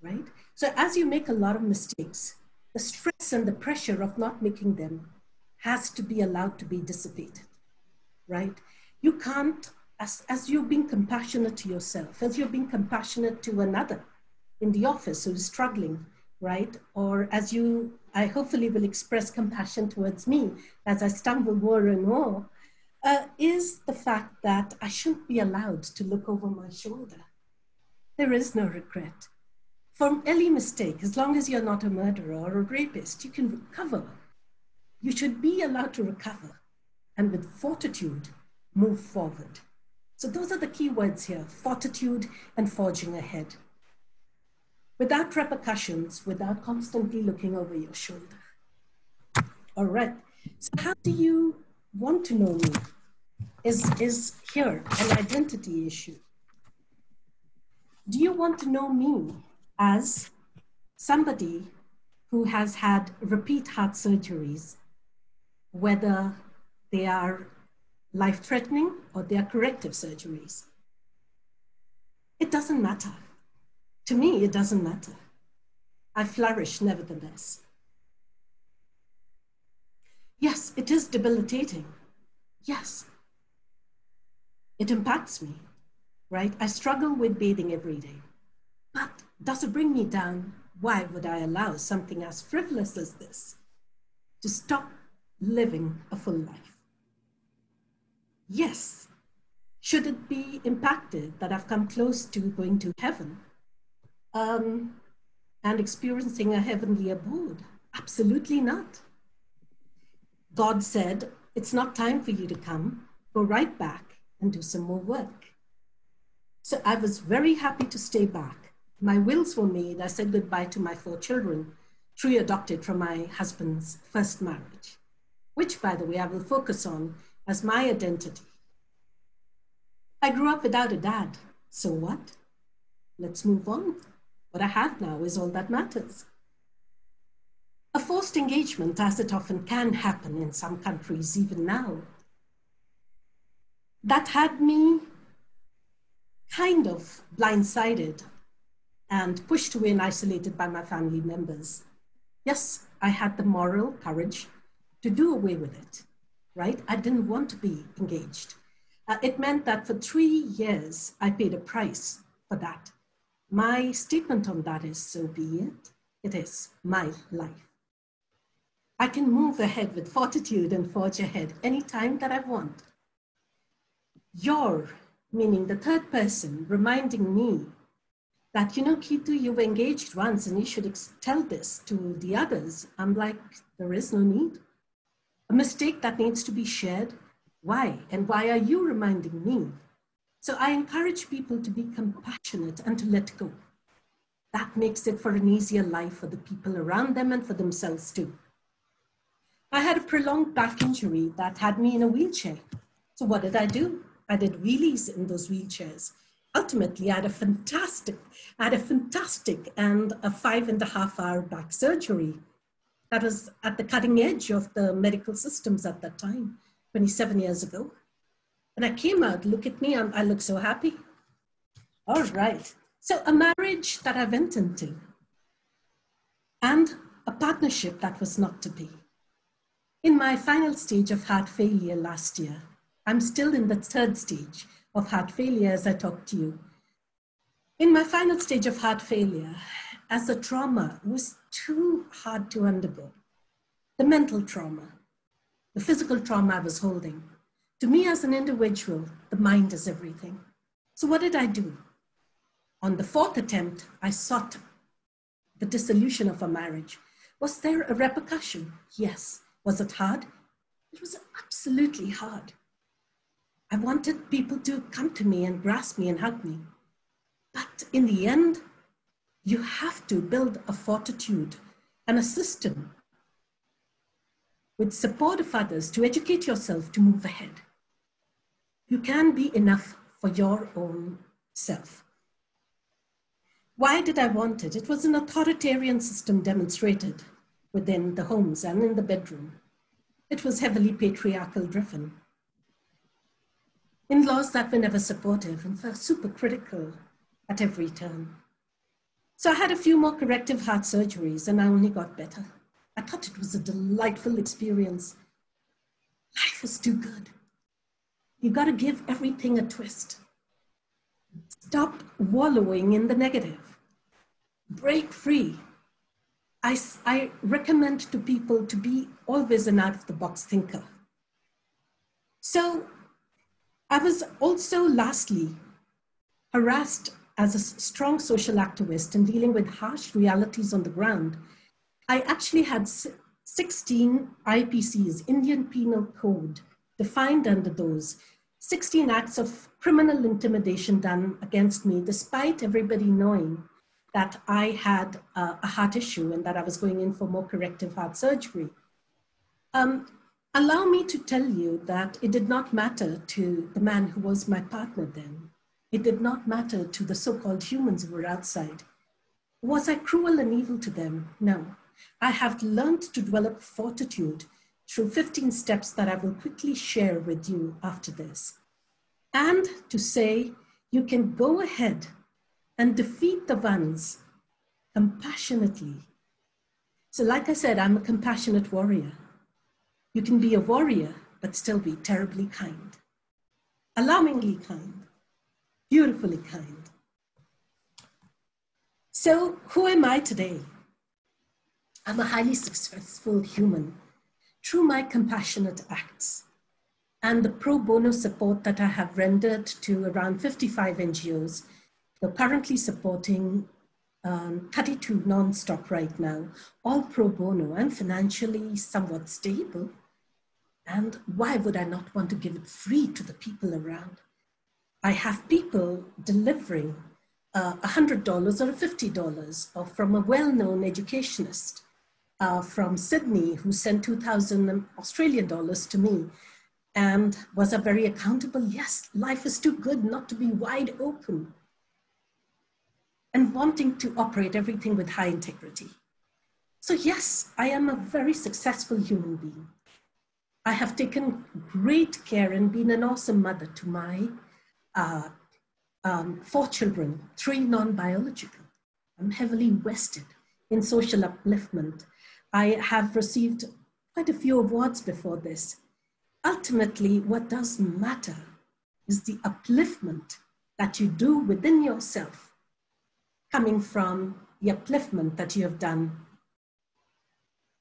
right? So as you make a lot of mistakes, the stress and the pressure of not making them has to be allowed to be dissipated, right? You can't, as you're being compassionate to yourself, as you're being compassionate to another in the office who's struggling, right? Or as you, I hopefully will express compassion towards me as I stumble more and more, is the fact that I shouldn't be allowed to look over my shoulder. There is no regret. From any mistake, as long as you're not a murderer or a rapist, you can recover. You should be allowed to recover and with fortitude, move forward. So those are the key words here, fortitude and forging ahead. Without repercussions, without constantly looking over your shoulder. All right, so how do you want to know me? Is here an identity issue. Do you want to know me as somebody who has had repeat heart surgeries, whether they are life-threatening or they are corrective surgeries? It doesn't matter. To me, it doesn't matter. I flourish nevertheless. Yes, it is debilitating. Yes. It impacts me, right? I struggle with bathing every day. But does it bring me down? Why would I allow something as frivolous as this to stop living a full life? Yes. Should it be impacted that I've come close to going to heaven and experiencing a heavenly abode? Absolutely not. God said, it's not time for you to come. Go right back and do some more work. So I was very happy to stay back. My wills were made. I said goodbye to my 4 children, 3 adopted from my husband's first marriage, which, by the way, I will focus on as my identity. I grew up without a dad. So what? Let's move on. What I have now is all that matters. A forced engagement, as it often can happen in some countries, even now, that had me kind of blindsided and pushed away and isolated by my family members. Yes, I had the moral courage to do away with it, right? I didn't want to be engaged. It meant that for 3 years, I paid a price for that. My statement on that is, so be it. It is my life. I can move ahead with fortitude and forge ahead anytime that I want. You're, meaning the third person, reminding me that, you know, Kitu, you were engaged once and you should tell this to the others. I'm like, there is no need. A mistake that needs to be shared. Why? And why are you reminding me? So I encourage people to be compassionate and to let go. That makes it for an easier life for the people around them and for themselves too. I had a prolonged back injury that had me in a wheelchair. So what did I do? I did wheelies in those wheelchairs. Ultimately, I had a fantastic and a 5.5-hour back surgery. That was at the cutting edge of the medical systems at that time, 27 years ago. And I came out, look at me, I look so happy. All right. So a marriage that I went into and a partnership that was not to be. In my final stage of heart failure last year, I'm still in the third stage of heart failure as I talk to you. In my final stage of heart failure, as the trauma was too hard to undergo, the mental trauma, the physical trauma I was holding, to me as an individual, the mind is everything. So what did I do? On the fourth attempt, I sought the dissolution of a marriage. Was there a repercussion? Yes. Was it hard? It was absolutely hard. I wanted people to come to me and grasp me and hug me. But in the end, you have to build a fortitude and a system with support of others to educate yourself to move ahead. You can be enough for your own self. Why did I want it? It was an authoritarian system demonstrated within the homes and in the bedroom. It was heavily patriarchal driven. In-laws that were never supportive and were super critical at every turn. So I had a few more corrective heart surgeries and I only got better. I thought it was a delightful experience. Life is too good. You got to give everything a twist. Stop wallowing in the negative. Break free. I recommend to people to be always an out-of-the-box thinker. So I was also, lastly, harassed as a strong social activist and dealing with harsh realities on the ground. I actually had 16 IPCs, Indian Penal Code, defined under those, 16 acts of criminal intimidation done against me, despite everybody knowing that I had a heart issue and that I was going in for more corrective heart surgery. Allow me to tell you that it did not matter to the man who was my partner then. It did not matter to the so-called humans who were outside. Was I cruel and evil to them? No. I have learned to develop fortitude through 15 steps that I will quickly share with you after this. And to say, you can go ahead and defeat the ones compassionately. So like I said, I'm a compassionate warrior. You can be a warrior, but still be terribly kind, alarmingly kind, beautifully kind. So who am I today? I'm a highly successful human through my compassionate acts and the pro bono support that I have rendered to around 55 NGOs. They're currently supporting 32 non-stop right now, all pro bono. I'm financially somewhat stable. And why would I not want to give it free to the people around? I have people delivering $100 or $50 or from a well-known educationist from Sydney who sent 2,000 Australian dollars to me. And was I very accountable? Yes, life is too good not to be wide open. And wanting to operate everything with high integrity. So yes, I am a very successful human being. I have taken great care and been an awesome mother to my 4 children, 3 non-biological. I'm heavily vested in social upliftment. I have received quite a few awards before this. Ultimately, what does matter is the upliftment that you do within yourself, coming from the upliftment that you have done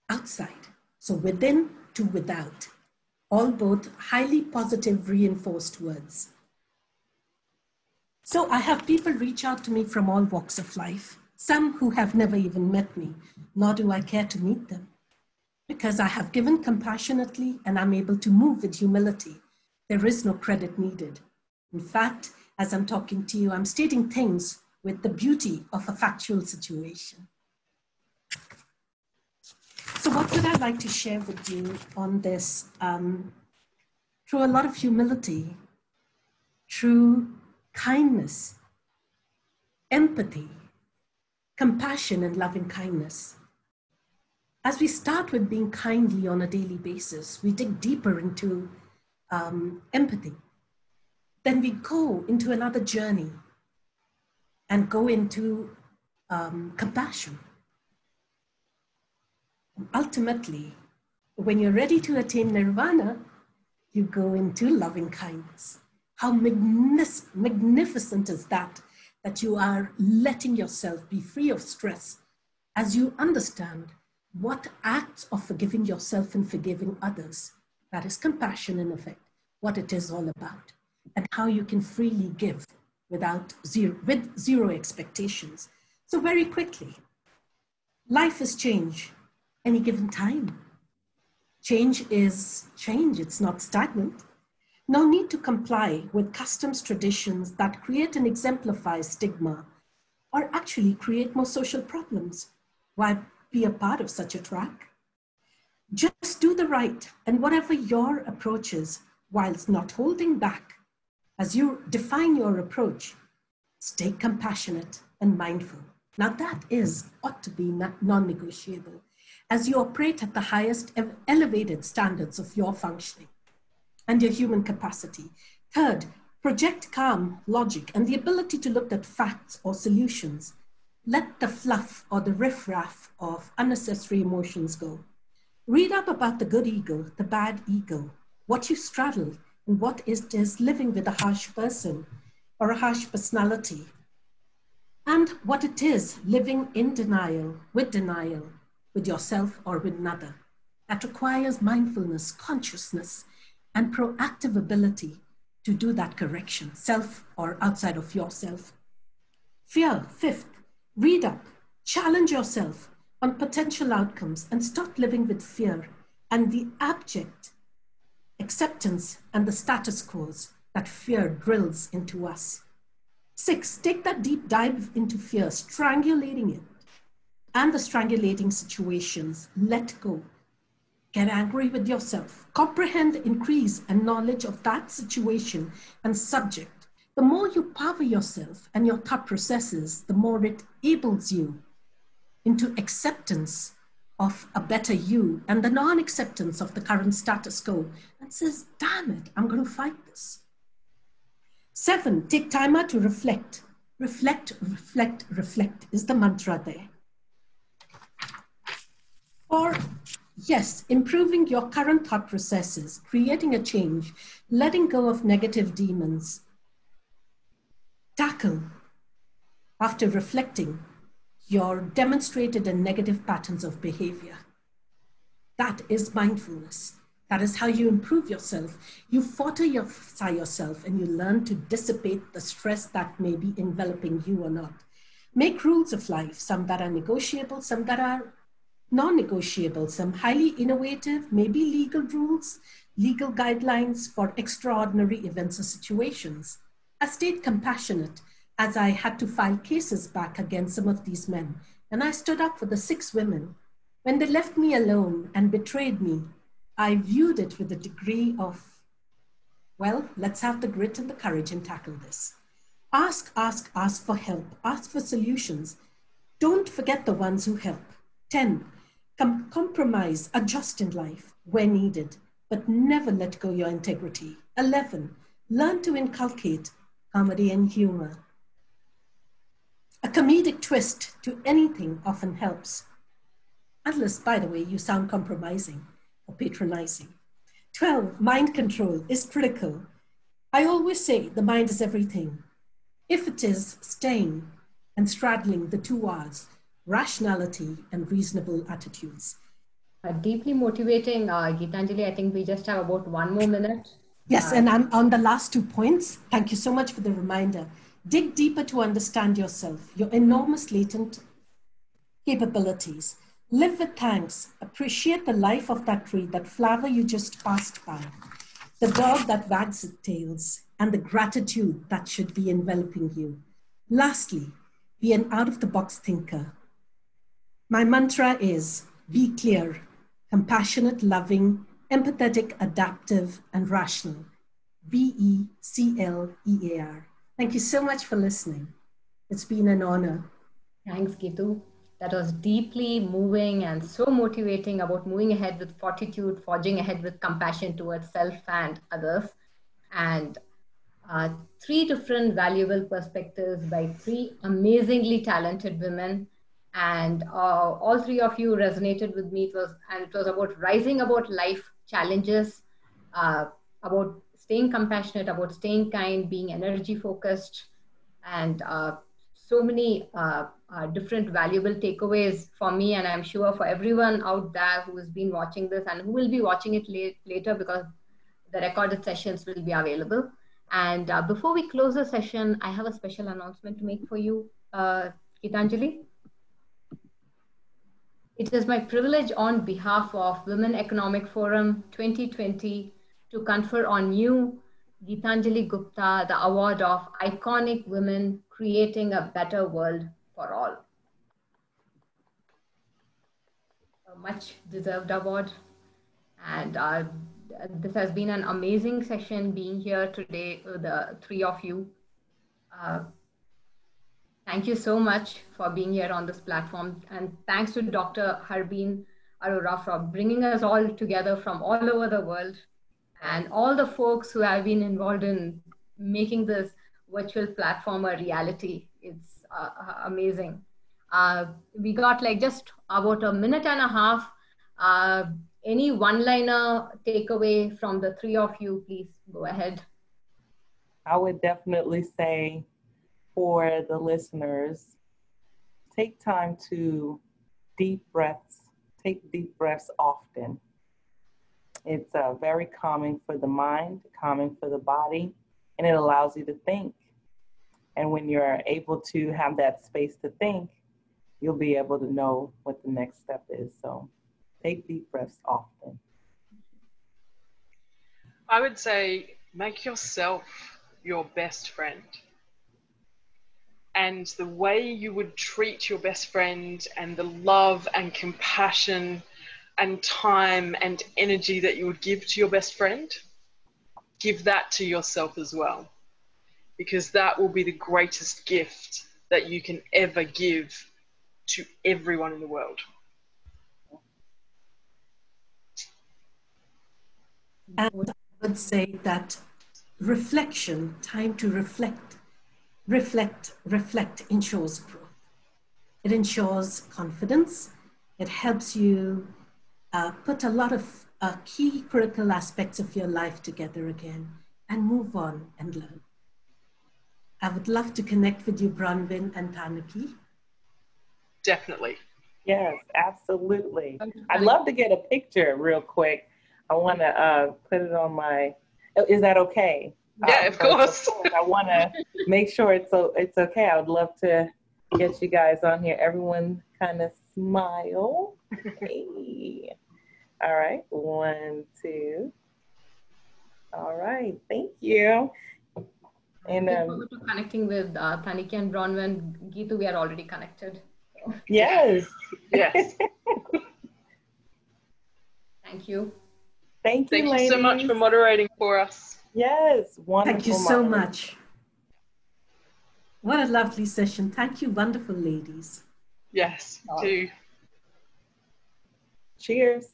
outside. So within to without, all both highly positive reinforced words. So I have people reach out to me from all walks of life, some who have never even met me, nor do I care to meet them, because I have given compassionately and I'm able to move with humility. There is no credit needed. In fact, as I'm talking to you, I'm stating things with the beauty of a factual situation. So what would I like to share with you on this? Through a lot of humility, through kindness, empathy, compassion, and loving kindness. As we start with being kindly on a daily basis, we dig deeper into empathy. Then we go into another journey and go into compassion. Ultimately, when you're ready to attain nirvana, you go into loving kindness. How magnificent is that, that you are letting yourself be free of stress as you understand what acts of forgiving yourself and forgiving others, that is compassion in effect, what it is all about, and how you can freely give with zero expectations. So very quickly, life is change any given time. Change is change, it's not stagnant. No need to comply with customs, traditions that create and exemplify stigma or actually create more social problems. Why be a part of such a track? Just do the right, and whatever your approach is, whilst not holding back, as you define your approach, stay compassionate and mindful. Now that ought to be non-negotiable as you operate at the highest elevated standards of your functioning and your human capacity. Third, project calm, logic, and the ability to look at facts or solutions. Let the fluff or the riffraff of unnecessary emotions go. Read up about the good ego, the bad ego, what you straddle, and what is living with a harsh person or a harsh personality, and what it is living in denial with yourself or with another. That requires mindfulness, consciousness, and proactive ability to do that correction, self or outside of yourself. Fear, fifth, read up, challenge yourself on potential outcomes and stop living with fear and the abject acceptance and the status quos that fear drills into us. 6, take that deep dive into fear, strangulating it and the strangulating situations. Let go. Get angry with yourself. Comprehend, increase, and knowledge of that situation and subject. The more you power yourself and your thought processes, the more it enables you into acceptance of a better you and the non-acceptance of the current status quo and says, damn it, I'm going to fight this. 7, take time out to reflect. Reflect, reflect, reflect is the mantra there. Or, yes, improving your current thought processes, creating a change, letting go of negative demons. Tackle, after reflecting, your demonstrated and negative patterns of behavior. That is mindfulness. That is how you improve yourself. You fortify yourself and you learn to dissipate the stress that may be enveloping you or not. Make rules of life, some that are negotiable, some that are non-negotiable, some highly innovative, maybe legal rules, legal guidelines for extraordinary events or situations. I stayed compassionate as I had to file cases back against some of these men. And I stood up for the 6 women. When they left me alone and betrayed me, I viewed it with a degree of, well, let's have the grit and the courage and tackle this. Ask for help, ask for solutions. Don't forget the ones who help. 10, compromise, adjust in life where needed, but never let go your integrity. 11, learn to inculcate comedy and humor. A comedic twist to anything often helps. Unless, by the way, you sound compromising or patronizing. 12, mind control is critical. I always say the mind is everything. If it is staying and straddling the 2 R's, rationality and reasonable attitudes. Deeply motivating, Geetanjali. I think we just have about 1 more minute. Yes, and I'm on the last 2 points. Thank you so much for the reminder. Dig deeper to understand yourself, your enormous latent capabilities. Live with thanks. Appreciate the life of that tree, that flower you just passed by, the dog that wags its tails, and the gratitude that should be enveloping you. Lastly, be an out-of-the-box thinker. My mantra is be clear, compassionate, loving, empathetic, adaptive, and rational. BECLEAR. Thank you so much for listening. It's been an honor. Thanks, Geetu. That was deeply moving and so motivating about moving ahead with fortitude, forging ahead with compassion towards self and others. And 3 different valuable perspectives by 3 amazingly talented women. And all 3 of you resonated with me. It was about rising about life challenges, about staying compassionate, about staying kind, being energy focused, and so many different valuable takeaways for me, and I'm sure for everyone out there who has been watching this and who will be watching it later, because the recorded sessions will be available. And before we close the session, I have a special announcement to make for you, Gitanjali. It is my privilege on behalf of Women Economic Forum 2020 to confer on you, Gitanjali Gupta, the award of Iconic Women Creating a Better World for All. A much deserved award. And this has been an amazing session being here today, the three of you. Thank you so much for being here on this platform. And thanks to Dr. Harbeen Arora for bringing us all together from all over the world, and all the folks who have been involved in making this virtual platform a reality. It's amazing. We got like just about a minute and a half. Any one-liner takeaway from the three of you, please go ahead. I would definitely say, for the listeners, take time to take deep breaths often. It's very calming for the mind, calming for the body, and it allows you to think. And when you're able to have that space to think, you'll be able to know what the next step is. So take deep breaths often. I would say make yourself your best friend. And the way you would treat your best friend, and the love and compassion and time and energy that you would give to your best friend, give that to yourself as well. Because that will be the greatest gift that you can ever give to everyone in the world. And I would say that reflection, time to reflect ensures growth. It ensures confidence. It helps you put a lot of key critical aspects of your life together again and move on and learn. I would love to connect with you, Bronwyn and Tanaki. Definitely. Yes, absolutely. I'd love to get a picture real quick. I want to put it on my, is that okay? Yeah, of course. I want to make sure it's okay. I would love to get you guys on here. Everyone kind of smile. Hey. All right, 1, 2. All right, thank you. And look forward to connecting with Taniki and Bronwyn. Geetu, we are already connected. So. Yes. Yes. Thank you. Thank you, ladies. So much for moderating for us. Yes, wonderful. Thank you so much. What a lovely session. Thank you, wonderful ladies. Yes, do. Cheers.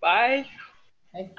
Bye. Bye.